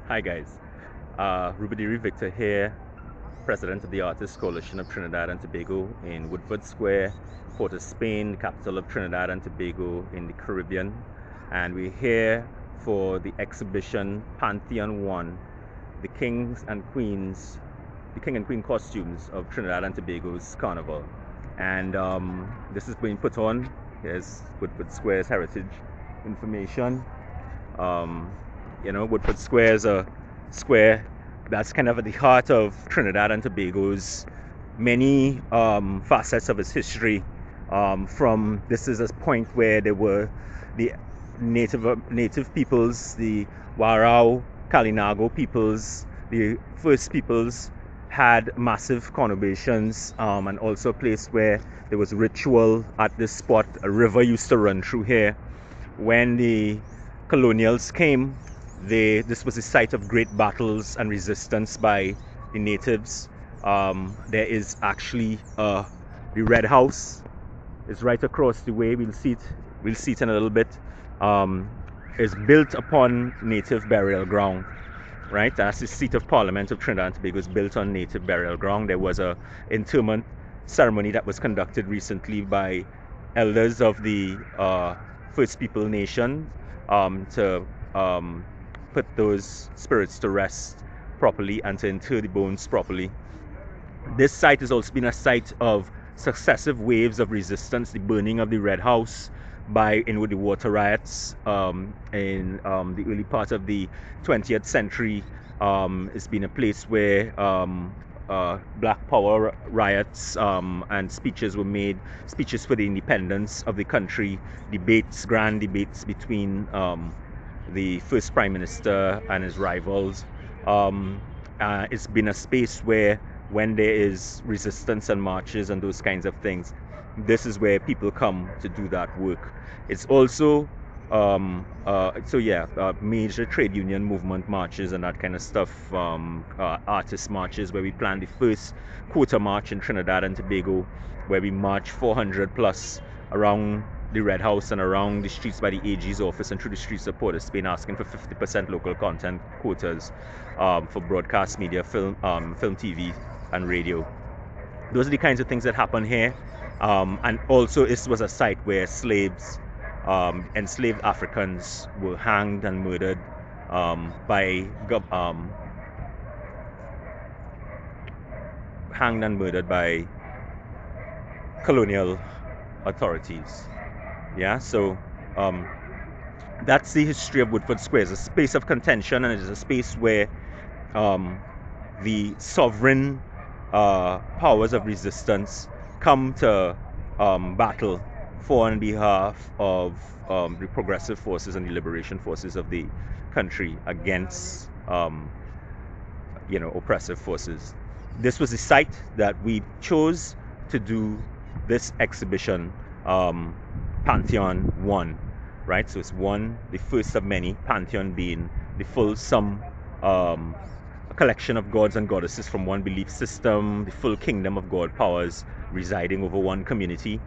Hi guys, Rubadiri Victor here, President of the Artists Coalition of Trinidad and Tobago in Woodford Square, Port of Spain, capital of Trinidad and Tobago in the Caribbean. And we're here for the exhibition Pantheon 1, the Kings and Queens, the King and Queen costumes of Trinidad and Tobago's Carnival. And this is being put on. Here's Woodford Square's heritage information. Woodford Square is a square that's kind of at the heart of Trinidad and Tobago's many facets of its history. This is a point where there were the native peoples, the Warao, Kalinago peoples, the first peoples had massive conurbations, and also a place where there was ritual at this spot. A river used to run through here. When the colonials came, this was a site of great battles and resistance by the natives. There is actually the Red House is right across the way. We'll see it in a little bit. Is built upon native burial ground, right? That's the seat of Parliament of Trinidad and Tobago. Is built on native burial ground. There was a interment ceremony that was conducted recently by elders of the First People Nation to put those spirits to rest properly and to inter the bones properly. This site has also been a site of successive waves of resistance. The burning of the Red House with the water riots in the early part of the 20th century. It's been a place where Black Power riots and speeches were made, speeches for the independence of the country, grand debates between the first Prime Minister and his rivals. It's been a space where when there is resistance and marches and those kinds of things, this is where people come to do that work. It's also major trade union movement marches and that kind of stuff, artist marches, where we planned the first quota march in Trinidad and Tobago, where we marched 400 plus around the Red House and around the streets by the AG's office and through the streets of Port of Spain, asking for 50% local content quotas for broadcast media, film, TV, and radio. Those are the kinds of things that happen here. And also, this was a site where enslaved Africans were hanged and murdered by colonial authorities. Yeah, so that's the history of Woodford Square. It's a space of contention, and it is a space where the sovereign powers of resistance come to battle for on behalf of the progressive forces and the liberation forces of the country against oppressive forces. This was the site that we chose to do this exhibition, Pantheon 1, right? So it's one, the first of many, Pantheon being the full sum, a collection of gods and goddesses from one belief system, the full kingdom of God powers residing over one community.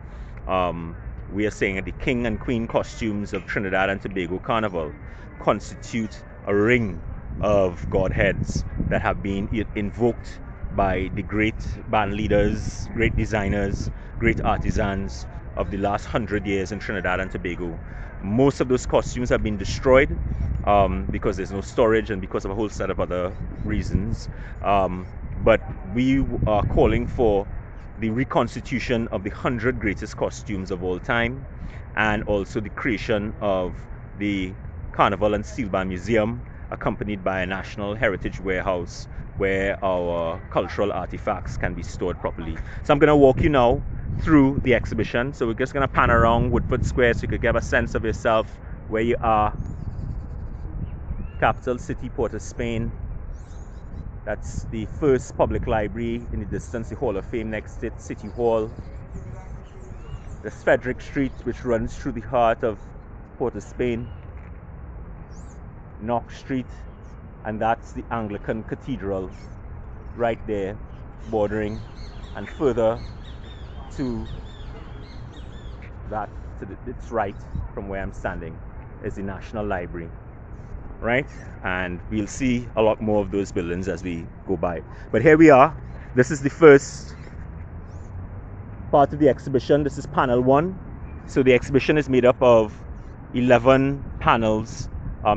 We are saying that the King and Queen costumes of Trinidad and Tobago Carnival constitute a ring of godheads that have been invoked by the great band leaders, great designers, great artisans of the last 100 years in Trinidad and Tobago. Most of those costumes have been destroyed because there's no storage and because of a whole set of other reasons. But we are calling for the reconstitution of the 100 greatest costumes of all time, and also the creation of the Carnival and Steel Band Museum, accompanied by a national heritage warehouse where our cultural artifacts can be stored properly. So I'm going to walk you now through the exhibition. So we're just going to pan around Woodford Square so you could get a sense of yourself where you are. Capital city, Port of Spain. That's the first public library in the distance, the Hall of Fame next to it, City Hall. There's Frederick Street, which runs through the heart of Port of Spain. Knox Street, and that's the Anglican Cathedral right there, bordering, and further to its right from where I'm standing is the National Library. right? And we'll see a lot more of those buildings as we go by. But here we are. This is the first part of the exhibition. This is panel 1. So the exhibition is made up of 11 panels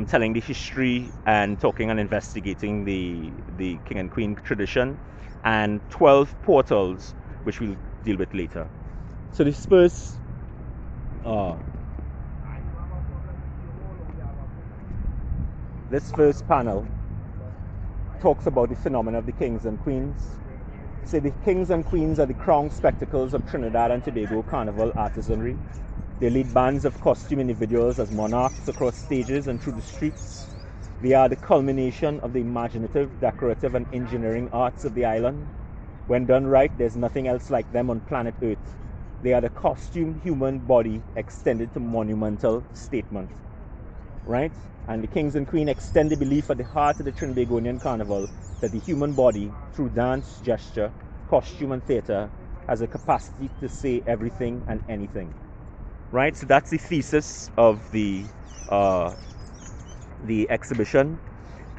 telling the history and talking and investigating the king and queen tradition, and 12 portals, which we'll deal with later. So this first panel talks about the phenomena of the kings and queens. So the kings and queens are the crown spectacles of Trinidad and Tobago Carnival artisanry. They lead bands of costume individuals as monarchs across stages and through the streets. They are the culmination of the imaginative, decorative, and engineering arts of the island. When done right, there's nothing else like them on planet Earth. They are the costumed human body extended to monumental statement, right? And the kings and queen extend the belief at the heart of the Trinbagonian carnival that the human body, through dance, gesture, costume, and theatre, has a capacity to say everything and anything, right? So that's the thesis of the exhibition.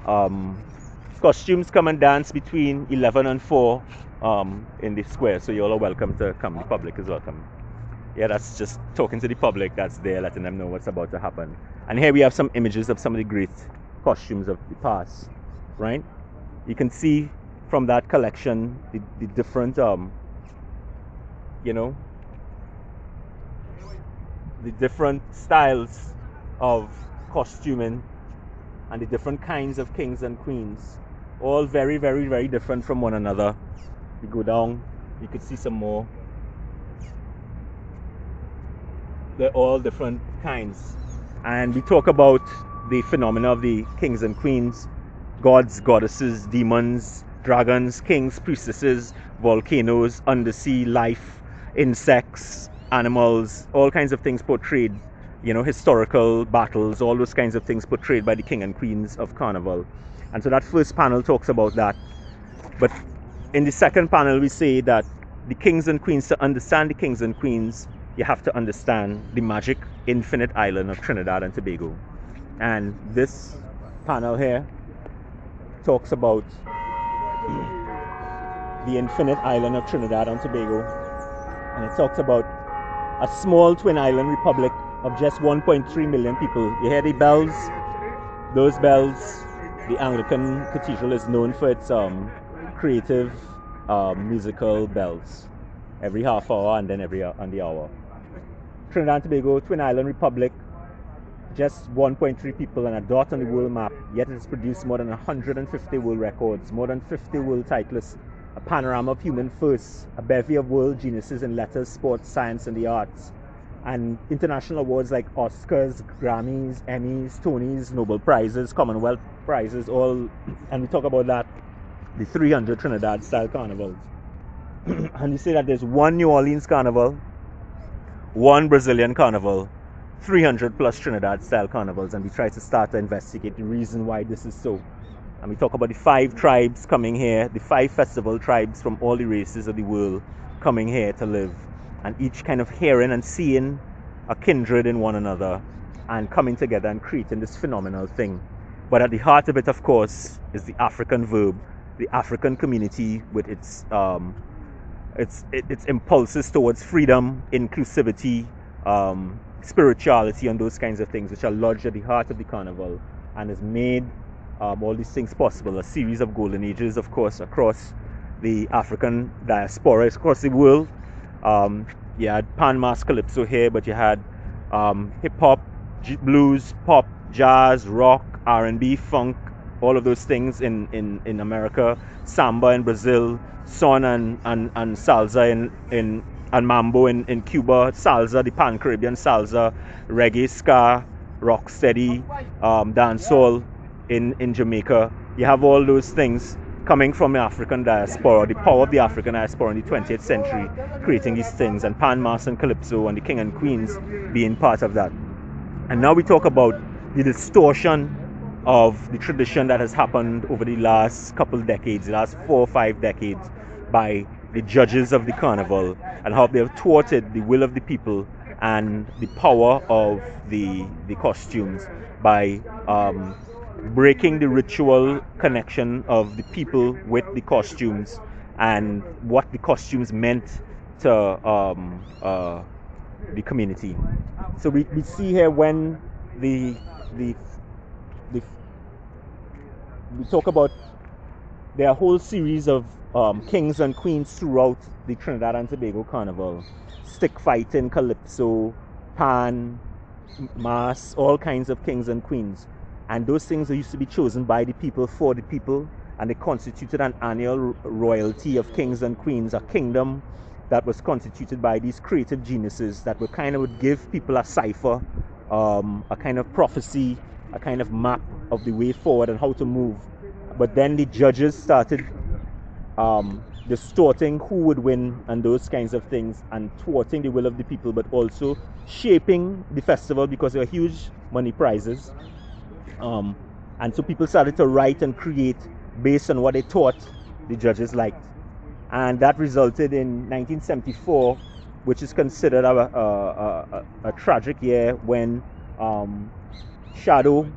Costumes come and dance between 11 and 4 in the square, so you all are welcome to come. The public is welcome. Yeah, that's just talking to the public that's there, letting them know what's about to happen. And here we have some images of some of the great costumes of the past, right? You can see from that collection the different, you know, the different styles of costuming and the different kinds of kings and queens, all very, very, very different from one another. You go down, you could see some more. They're all different kinds. And we talk about the phenomena of the kings and queens, gods, goddesses, demons, dragons, kings, priestesses, volcanoes, undersea life, insects, animals, all kinds of things portrayed, you know, historical battles, all those kinds of things portrayed by the king and queens of Carnival. And so that first panel talks about that. But in the second panel, we say that the kings and queens, to understand the kings and queens, you have to understand the magic infinite island of Trinidad and Tobago. And this panel here talks about the infinite island of Trinidad and Tobago. And it talks about a small twin island republic of just 1.3 million people. You hear the bells? Those bells, the Anglican Cathedral is known for its creative musical bells. Every half hour and then every on the hour. Trinidad and Tobago, Twin Island Republic, just 1.3 people and a dot on the world map, yet it has produced more than 150 world records, more than 50 world titles, a panorama of human firsts, a bevy of world geniuses in letters, sports, science, and the arts, and international awards like Oscars, Grammys, Emmys, Tonys, Nobel Prizes, Commonwealth Prizes, all, and we talk about that, the 300 Trinidad-style carnivals. And you say that there's one New Orleans carnival, one Brazilian carnival, 300 plus Trinidad-style carnivals, and we try to start to investigate the reason why this is so. And we talk about the 5 tribes coming here, the 5 festival tribes from all the races of the world coming here to live, and each kind of hearing and seeing a kindred in one another and coming together and creating this phenomenal thing. But at the heart of it, of course, is the African verb, the African community with its impulses towards freedom, inclusivity, spirituality, and those kinds of things, which are lodged at the heart of the carnival and has made all these things possible. A series of golden ages, of course, across the African diaspora, across the world. You had pan, mass, calypso here, but you had hip hop, blues, pop, jazz, rock, R&B, funk, all of those things in America, samba in Brazil, son and salsa and mambo in Cuba, salsa, the pan-Caribbean salsa, reggae, ska, rock steady, dancehall in Jamaica. You have all those things coming from the African diaspora, the power of the African diaspora in the 20th century, creating these things, and pan, mass, and calypso, and the king and queens being part of that. And now we talk about the distortion of the tradition that has happened over the last couple decades, the last 4 or 5 decades, by the judges of the carnival, and how they have thwarted the will of the people and the power of the costumes by breaking the ritual connection of the people with the costumes and what the costumes meant to the community. So we see here when the the the we talk about there are a whole series of kings and queens throughout the Trinidad and Tobago Carnival. Stick fighting, calypso, pan, mass, all kinds of kings and queens. And those things used to be chosen by the people for the people, and they constituted an annual royalty of kings and queens, a kingdom that was constituted by these creative geniuses that would give people a cipher, a kind of prophecy, a kind of map of the way forward and how to move. But then the judges started distorting who would win and those kinds of things, and thwarting the will of the people, but also shaping the festival because there were huge money prizes. And so people started to write and create based on what they thought the judges liked. And that resulted in 1974, which is considered a tragic year, when Shadow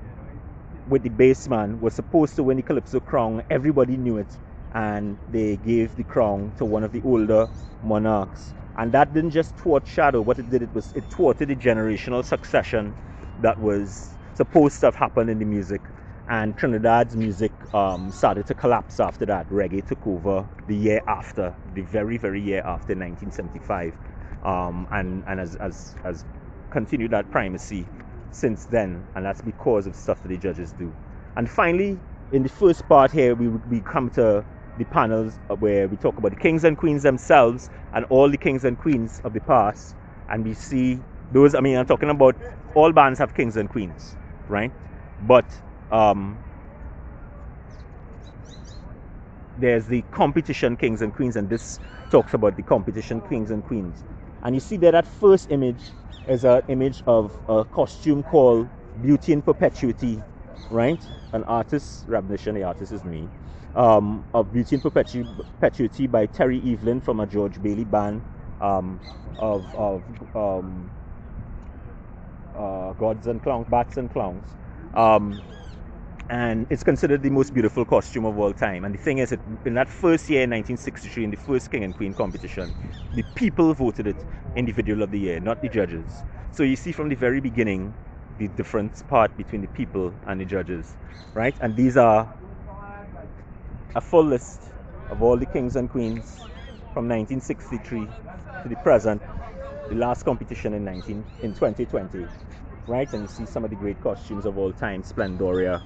with the bassman was supposed to win the Calypso crown. Everybody knew it, and they gave the crown to one of the older monarchs. And that didn't just thwart Shadow. What it did, it thwarted the generational succession that was supposed to have happened in the music. And Trinidad's music started to collapse after that. Reggae took over the year after, the very, very year after, 1975, and has continued that primacy since then, and that's because of stuff that the judges do. And finally, in the first part here, we come to the panels where we talk about the kings and queens themselves and all the kings and queens of the past, and we see those. I mean, I'm talking about all bands have kings and queens, right? But there's the competition kings and queens, and this talks about the competition kings and queens. And you see there, that first image is an image of a costume called Beauty in Perpetuity, right? An artist, recognition, the artist is me, of Beauty in Perpetuity by Terry Evelyn from a George Bailey band, of Gods and Clowns, Bats and Clowns. And it's considered the most beautiful costume of all time. And the thing is, in that first year, in 1963, in the first King and Queen competition, the people voted it Individual of the Year, not the judges. So you see from the very beginning the difference part between the people and the judges, right? And these are a full list of all the kings and queens from 1963 to the present, the last competition in 2020, right? And you see some of the great costumes of all time, Splendoria,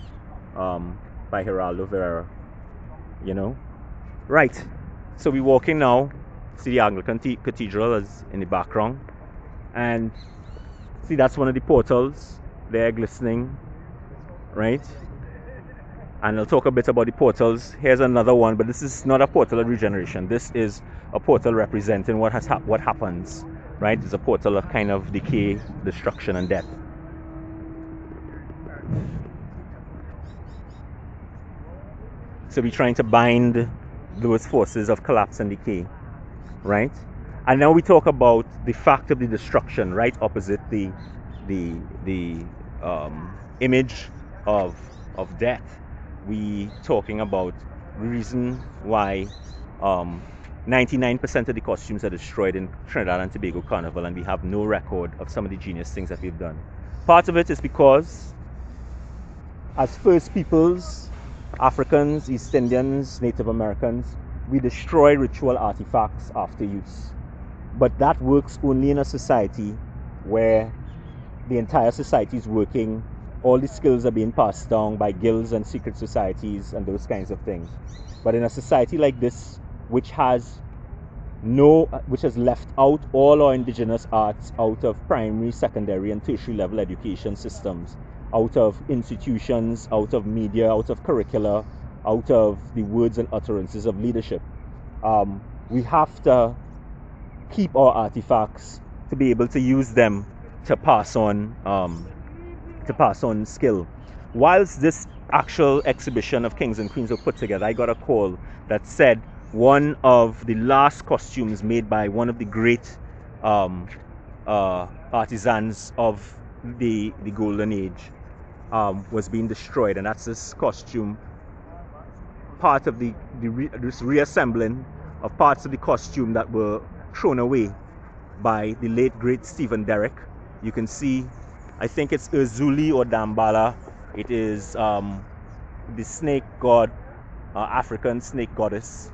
by Geraldo Vera, you know. Right, so we're walking now. See the Anglican Cathedral is in the background, and see that's one of the portals there glistening, right? And I'll talk a bit about the portals. Here's another one, but this is not a portal of regeneration. This is a portal representing what happens, right? It's a portal of kind of decay, destruction, and death. So we're trying to bind those forces of collapse and decay, right? And now we talk about the fact of the destruction, right opposite the image of death. We talking about the reason why 99% of the costumes are destroyed in Trinidad and Tobago Carnival, and we have no record of some of the genius things that we've done. Part of it is because, as First Peoples, Africans, East Indians, Native Americans, we destroy ritual artifacts after use. But that works only in a society where the entire society is working, all the skills are being passed down by guilds and secret societies and those kinds of things. But in a society like this, which has left out all our indigenous arts out of primary, secondary, and tertiary level education systems, out of institutions, out of media, out of curricula, out of the words and utterances of leadership, we have to keep our artifacts to be able to use them to pass on skill. Whilst this actual exhibition of kings and queens were put together, I got a call that said one of the last costumes made by one of the great artisans of the golden age was being destroyed, and that's this costume, part of this reassembling of parts of the costume that were thrown away by the late great Stephen Derrick. You can see, I think it's Uzuli or Dambala. It is the snake god, African snake goddess,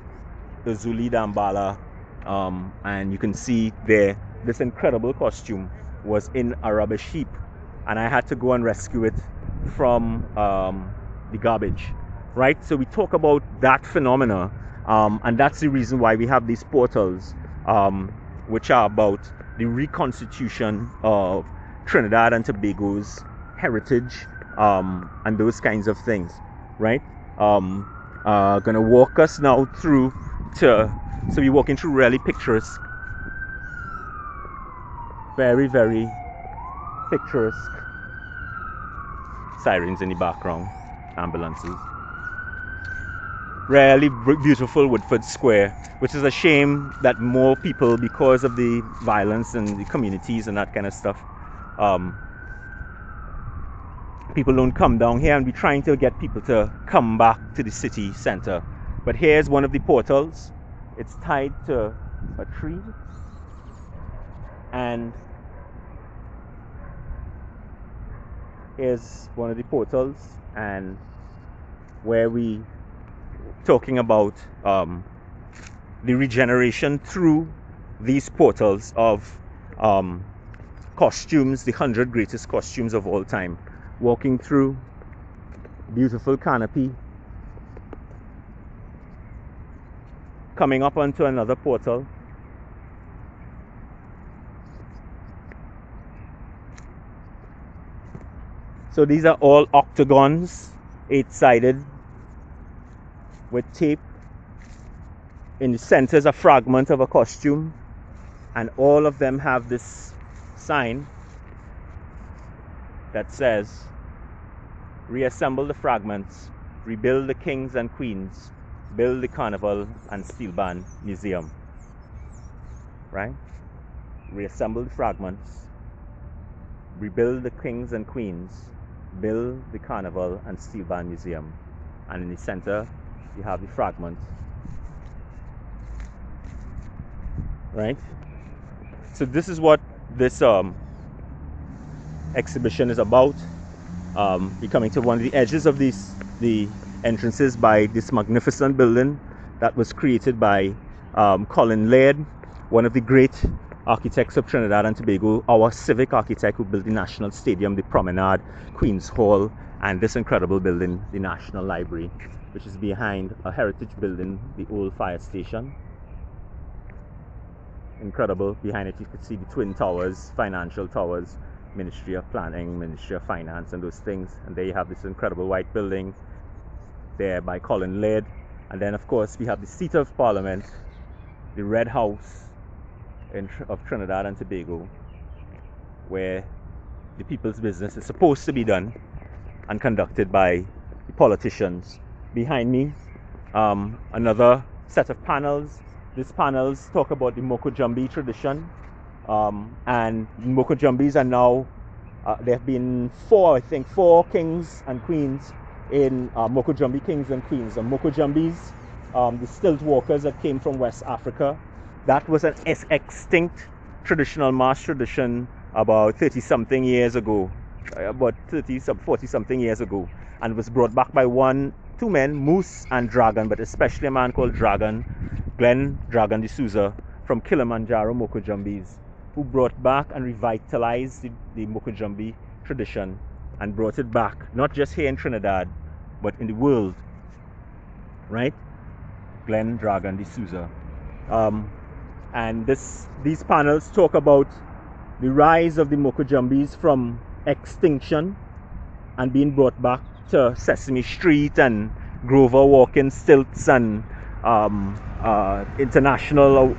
Uzuli Dambala, and you can see there this incredible costume was in a rubbish heap, and I had to go and rescue it from the garbage. Right, so we talk about that phenomena, and that's the reason why we have these portals, which are about the reconstitution of Trinidad and Tobago's heritage, and those kinds of things. Right, gonna walk us now through so we're walking through really picturesque, very, very picturesque sirens in the background, ambulances. Really beautiful Woodford Square, which is a shame that more people, because of the violence and the communities and that kind of stuff, people don't come down here, and we're trying to get people to come back to the city center. But here's one of the portals. It's tied to a tree, and here's one of the portals, and where we talking about the regeneration through these portals of costumes, the 100 greatest costumes of all time. Walking through beautiful canopy, coming up onto another portal. So these are all octagons, 8-sided, with tape. In the center is a fragment of a costume, and all of them have this sign that says, reassemble the fragments, rebuild the kings and queens, build the Carnival and Steel Band Museum. Right? Reassemble the fragments, rebuild the kings and queens, build the Carnival and Steel Band Museum. And in the center you have the fragment. Right? So this is what this exhibition is about. We're coming to one of the edges of the entrances by this magnificent building that was created by Colin Laird, one of the great architects of Trinidad and Tobago, our civic architect who built the National Stadium, the Promenade, Queen's Hall, and this incredible building, the National Library, which is behind a heritage building, the old fire station. Incredible. Behind it you could see the Twin Towers, financial towers, Ministry of Planning, Ministry of Finance, and those things. And there you have this incredible white building there by Colin Laird. And then of course we have the seat of Parliament, the Red House of Trinidad and Tobago, where the people's business is supposed to be done and conducted by the politicians. Behind me, another set of panels. These panels talk about the Mokojumbi tradition, and Mokojumbis are now, there have been four kings and queens in Mokojumbi kings and queens. The Mokojumbis, the stilt walkers that came from West Africa, that was an extinct traditional mass tradition about 30-something years ago, about 40-something years ago, and was brought back by two men, Moose and Dragon, but especially a man called Dragon, Glenn Dragon D'Souza, from Kilimanjaro Mokojumbis, who brought back and revitalized the Mokojumbi tradition and brought it back, not just here in Trinidad, but in the world. Right? Glenn Dragon D'Souza. And these panels talk about the rise of the Mokojumbis from extinction and being brought back to Sesame Street and Grover walking stilts and international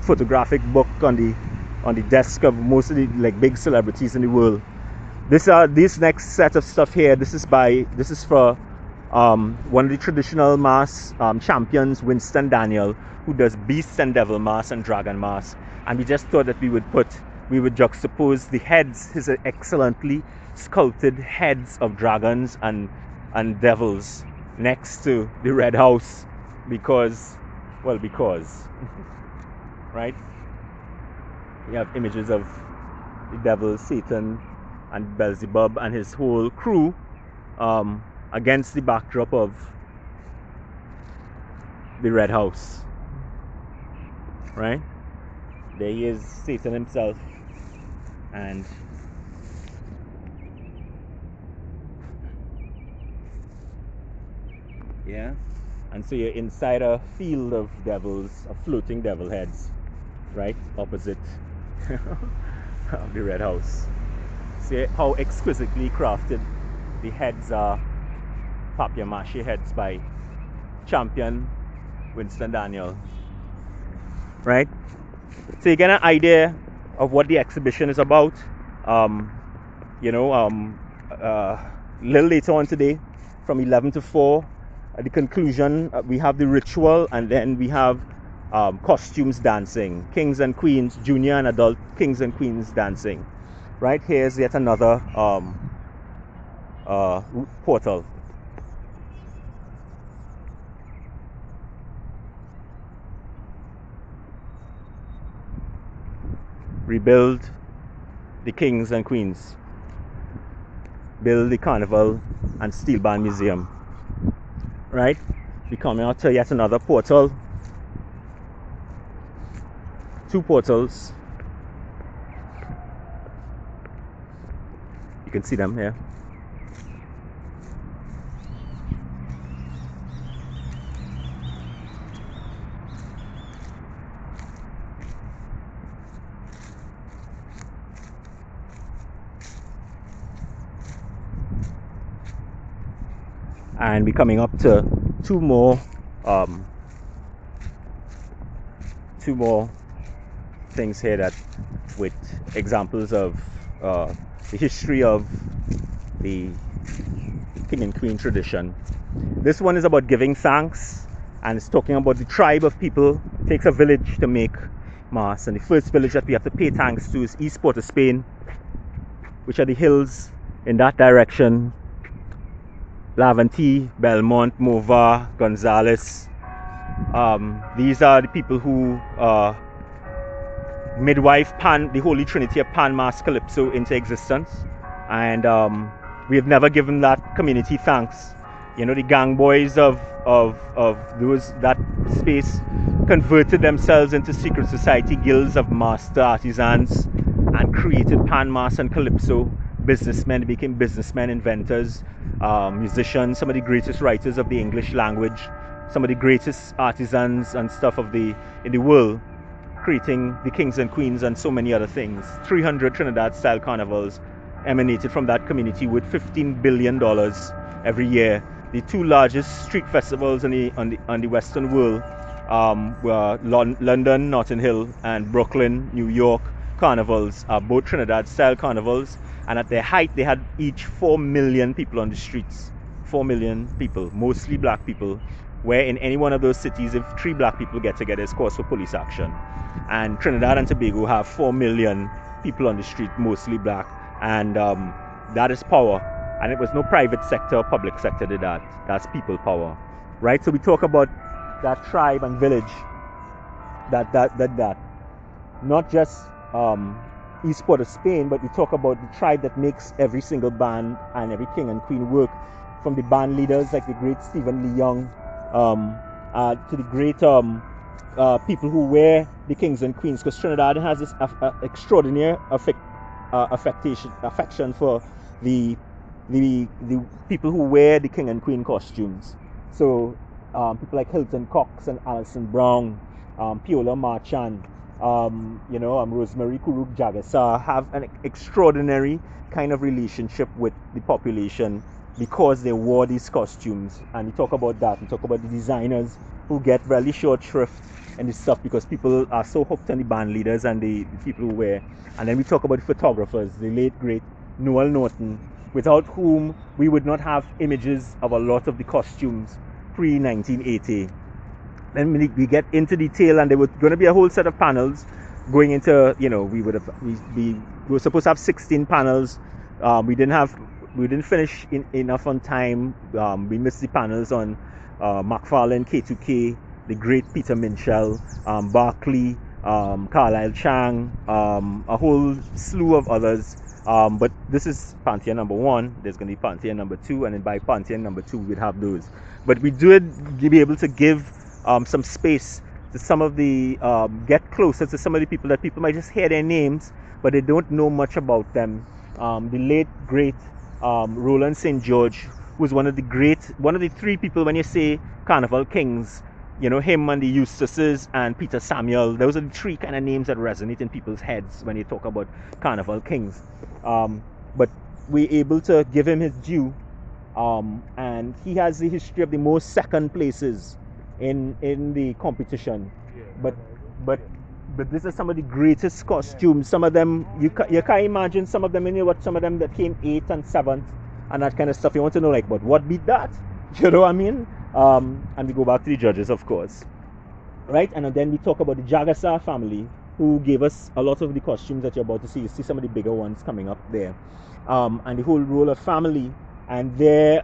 photographic book on the desk of most of the big celebrities in the world. This next set of stuff here, this is for one of the traditional mass champions, Winston Daniel, who does Beast and Devil Mask and Dragon Mask. And we just thought that we would put we would juxtapose the heads, his excellently sculpted heads of dragons and devils next to the red house because right, we have images of the devil, Satan, and Beelzebub and his whole crew against the backdrop of the red house, right? There he is, Satan himself, and yeah, and so you're inside a field of devils, of floating devil heads, right, opposite of the red house. See how exquisitely crafted the heads are, papier-mâché heads by champion Winston Daniel, right? So you get an idea of what the exhibition is about. Little later on today, from 11 to 4, at the conclusion, we have the ritual, and then we have costumes dancing, kings and queens, junior and adult kings and queens dancing. Right, here's yet another portal. Rebuild the kings and queens. Build the carnival and steel band museum. Right, we coming out to yet another portal. 2 portals. You can see them here. And we're coming up to two more things here that with examples of the history of the king and queen tradition. This one is about giving thanks, and it's talking about the tribe of people. It takes a village to make mass, and the first village that we have to pay thanks to is East Port of Spain, which are the hills in that direction. Laventille, Belmont, Mova, Gonzales. These are the people who midwife the Holy Trinity of Pan, Mass, Calypso into existence, and we have never given that community thanks. You know, the gang boys of those that space converted themselves into secret society guilds of master artisans and created Pan, Mass, and Calypso. Businessmen, they became businessmen, inventors, musicians, some of the greatest writers of the English language, some of the greatest artisans and stuff in the world, creating the kings and queens and so many other things. 300 Trinidad style carnivals emanated from that community with $15 billion every year. The 2 largest street festivals on the Western world were London, Notting Hill, and Brooklyn, New York carnivals are both Trinidad style carnivals, and at their height they had each 4 million people on the streets. 4 million people, mostly black people, where in any one of those cities, if 3 black people get together, it's cause for police action. And Trinidad and Tobago have 4 million people on the street, mostly black, and that is power. And it was no private sector or public sector did that. That's people power, right? So we talk about that tribe and village, that not just East Port of Spain, but we talk about the tribe that makes every single band and every king and queen work, from the band leaders like the great Stephen Lee Young, to the great people who wear the kings and queens, because Trinidad has this extraordinary affection for the people who wear the king and queen costumes. So people like Hilton Cox and Alison Brown, Piola Marchand, Rosemary Kuruk Jagasa have an extraordinary kind of relationship with the population because they wore these costumes. And we talk about that. We talk about the designers who get really short shrift and this stuff because people are so hooked on the band leaders and the people who wear. And then we talk about the photographers, the late great Noel Norton, without whom we would not have images of a lot of the costumes pre-1980. Then we get into detail, and there was going to be a whole set of panels going into, we were supposed to have 16 panels. We didn't finish enough on time. We missed the panels on McFarlane, K2K, the great Peter Minshall, Barclay, Carlisle Chang, a whole slew of others. But this is Pantheon number 1. There's going to be Pantheon number 2, and then by Pantheon number 2 we'd have those. But we did be able to give some space to some of the get closer to some of the people that people might just hear their names, but they don't know much about them. The late great Roland St. George was one of the 3 people when you say Carnival Kings. Him and the Eustaces and Peter Samuel, those are the 3 kind of names that resonate in people's heads when you talk about Carnival Kings. But we're able to give him his due, and he has the history of the most second places in the competition. But these are some of the greatest costumes. Some of them you can't imagine. Some of them, some of them that came 8th and 7th and that kind of stuff. You want to know, like, but what beat that? You know what I mean? And we go back to the judges, of course, right? And then we talk about the Jagassar family, who gave us a lot of the costumes that you're about to see. You see some of the bigger ones coming up there, and the whole Roller family and their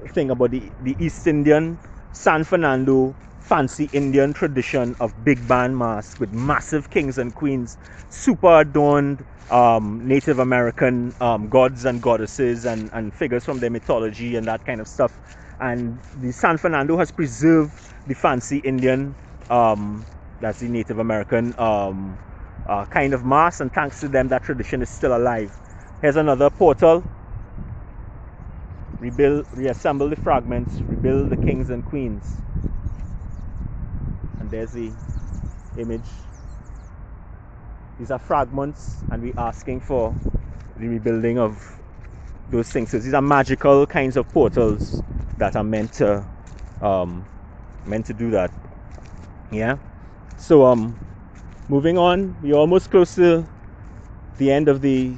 thing about the East Indian, San Fernando, fancy Indian tradition of big band masks with massive kings and queens, super adorned Native American gods and goddesses and figures from their mythology and that kind of stuff. And the San Fernando has preserved the fancy Indian, that's the Native American kind of mask, and thanks to them that tradition is still alive. Here's another portal. Reassemble the fragments, rebuild the kings and queens. And there's the image. These are fragments, and we're asking for the rebuilding of those things. So these are magical kinds of portals that are meant to do that. Yeah. So moving on, we're almost close to the end of the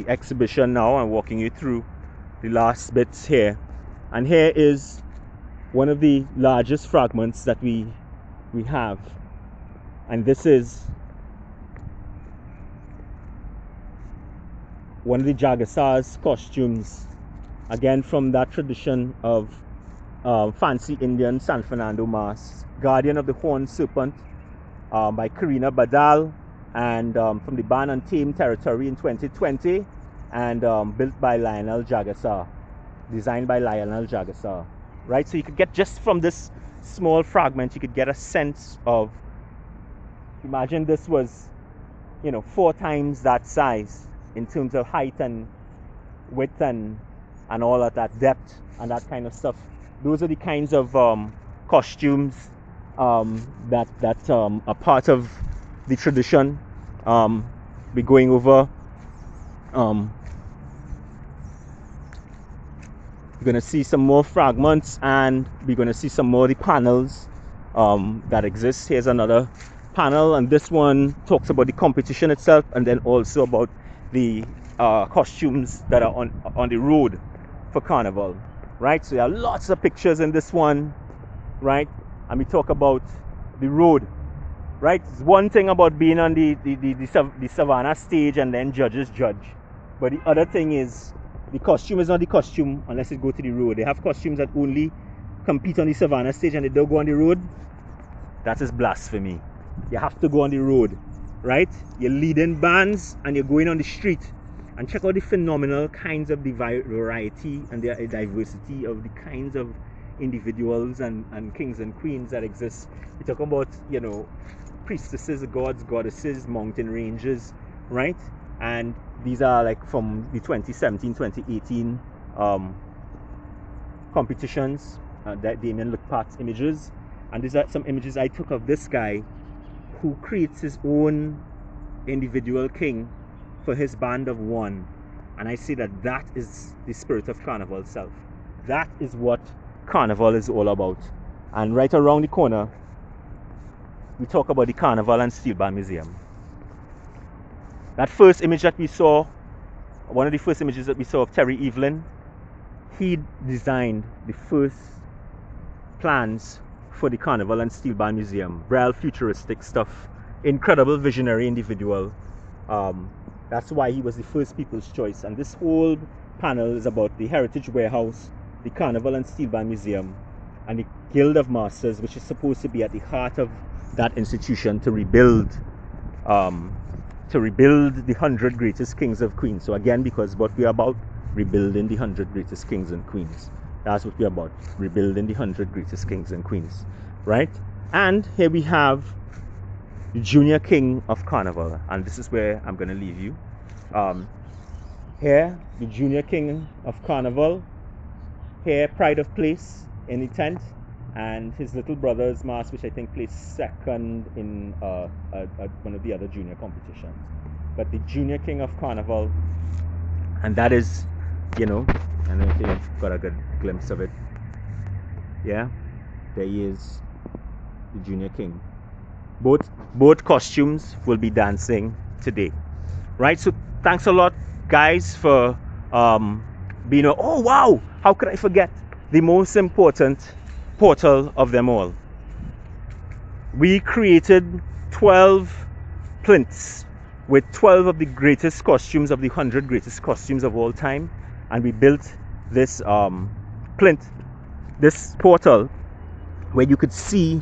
exhibition now. I'm walking you through the last bits here, and here is one of the largest fragments that we have, and this is one of the Jagassar's costumes, again from that tradition of fancy Indian San Fernando masks. Guardian of the Horned Serpent by Karina Badal, and from the Ban and Tame territory in 2020, and built by Lionel Jagassar, designed by Lionel Jagassar. Right, so you could get, just from this small fragment, you could get a sense of, imagine this was 4 times that size in terms of height and width and all of that, depth and that kind of stuff. Those are the kinds of costumes that are part of the tradition. We're going over. We're going to see some more fragments, and we're going to see some more of the panels that exist. Here's another panel, and this one talks about the competition itself, and then also about the costumes that are on the road for Carnival. Right, so there are lots of pictures in this one, right? And we talk about the road, right? It's one thing about being on the Savannah stage and then judges judge, but the other thing is the costume is not the costume unless it go to the road. They have costumes that only compete on the Savannah stage and they don't go on the road. That is blasphemy. You have to go on the road, right? You're leading bands and you're going on the street. And check out the phenomenal kinds of variety and the diversity of the kinds of individuals and kings and queens that exist. We talk about, priestesses, gods, goddesses, mountain ranges, right? And these are like from the 2017, 2018 competitions, that Damien Lookpat's images. And these are some images I took of this guy who creates his own individual king for his band of 1, and I say that is the spirit of Carnival itself. That is what Carnival is all about. And right around the corner, we talk about the Carnival and Steel Band Museum. That first image that we saw, one of the first images that we saw of Terry Evelyn, he designed the first plans for the Carnival and Steel Band Museum. Real futuristic stuff. incredible visionary individual. Um, that's why he was the first People's Choice. And this whole panel is about the Heritage Warehouse, the Carnival and Steel Band Museum, and the Guild of Masters, which is supposed to be at the heart of that institution to rebuild the 100 greatest kings of queens. So again, because what we're about, rebuilding the 100 greatest kings and queens. That's what we're about, rebuilding the 100 greatest kings and queens, right? And here we have the Junior King of Carnival, and this is where I'm going to leave you. Here, the Junior King of Carnival. Here, Pride of Place in the tent, and his little brother's mask, which I think placed second in one of the other junior competitions. But the Junior King of Carnival, and that is, I don't know if you've got a good glimpse of it. Yeah, there he is, the Junior King. Both costumes will be dancing today, right? So thanks a lot, guys, for being. Oh wow! How could I forget the most important portal of them all? We created 12 plinths with 12 of the greatest costumes, of the 100 greatest costumes of all time, and we built this plinth, this portal, where you could see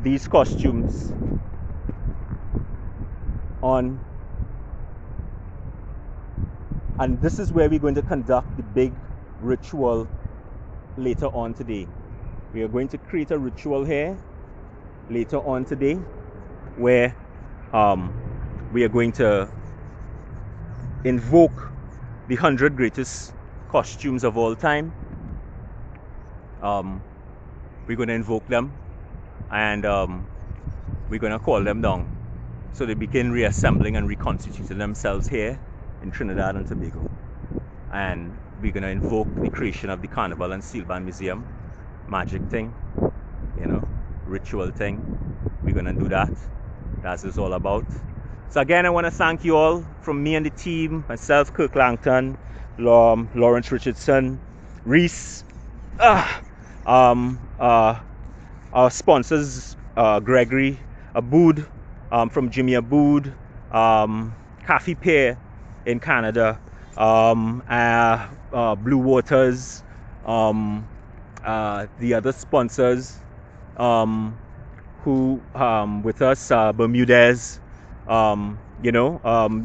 these costumes on, and this is where we're going to conduct the big ritual later on today. We are going to create a ritual here later on today where we are going to invoke the 100 greatest costumes of all time. We're going to invoke them, and we're going to call them down so they begin reassembling and reconstituting themselves here in Trinidad and Tobago. And we're going to invoke the creation of the Carnival and Steel Band Museum. Magic thing, ritual thing. We're going to do that. That's what it's all about. So again, I want to thank you all from me and the team, myself, Kirk Langton, Lawrence Richardson, Reese, our sponsors, Gregory Abood, from Jimmy Abood, Coffee Pear in Canada, Blue Waters, the other sponsors who with us, Bermudez, the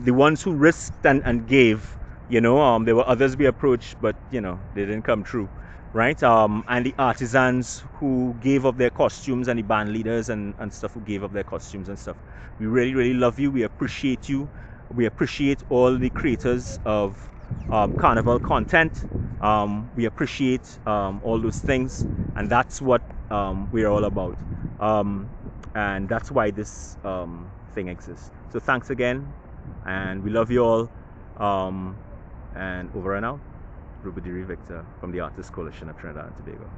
ones who risked and gave. There were others we approached, but they didn't come true, right? And the artisans who gave up their costumes, and the band leaders and stuff who gave up their costumes and stuff. We really, really love you. We appreciate you. We appreciate all the creators of Carnival content. We appreciate all those things, and that's what we're all about. And that's why this thing exists. So thanks again, and we love you all. And over and out. Rubadiri Victor from the Artists Coalition of Trinidad and Tobago.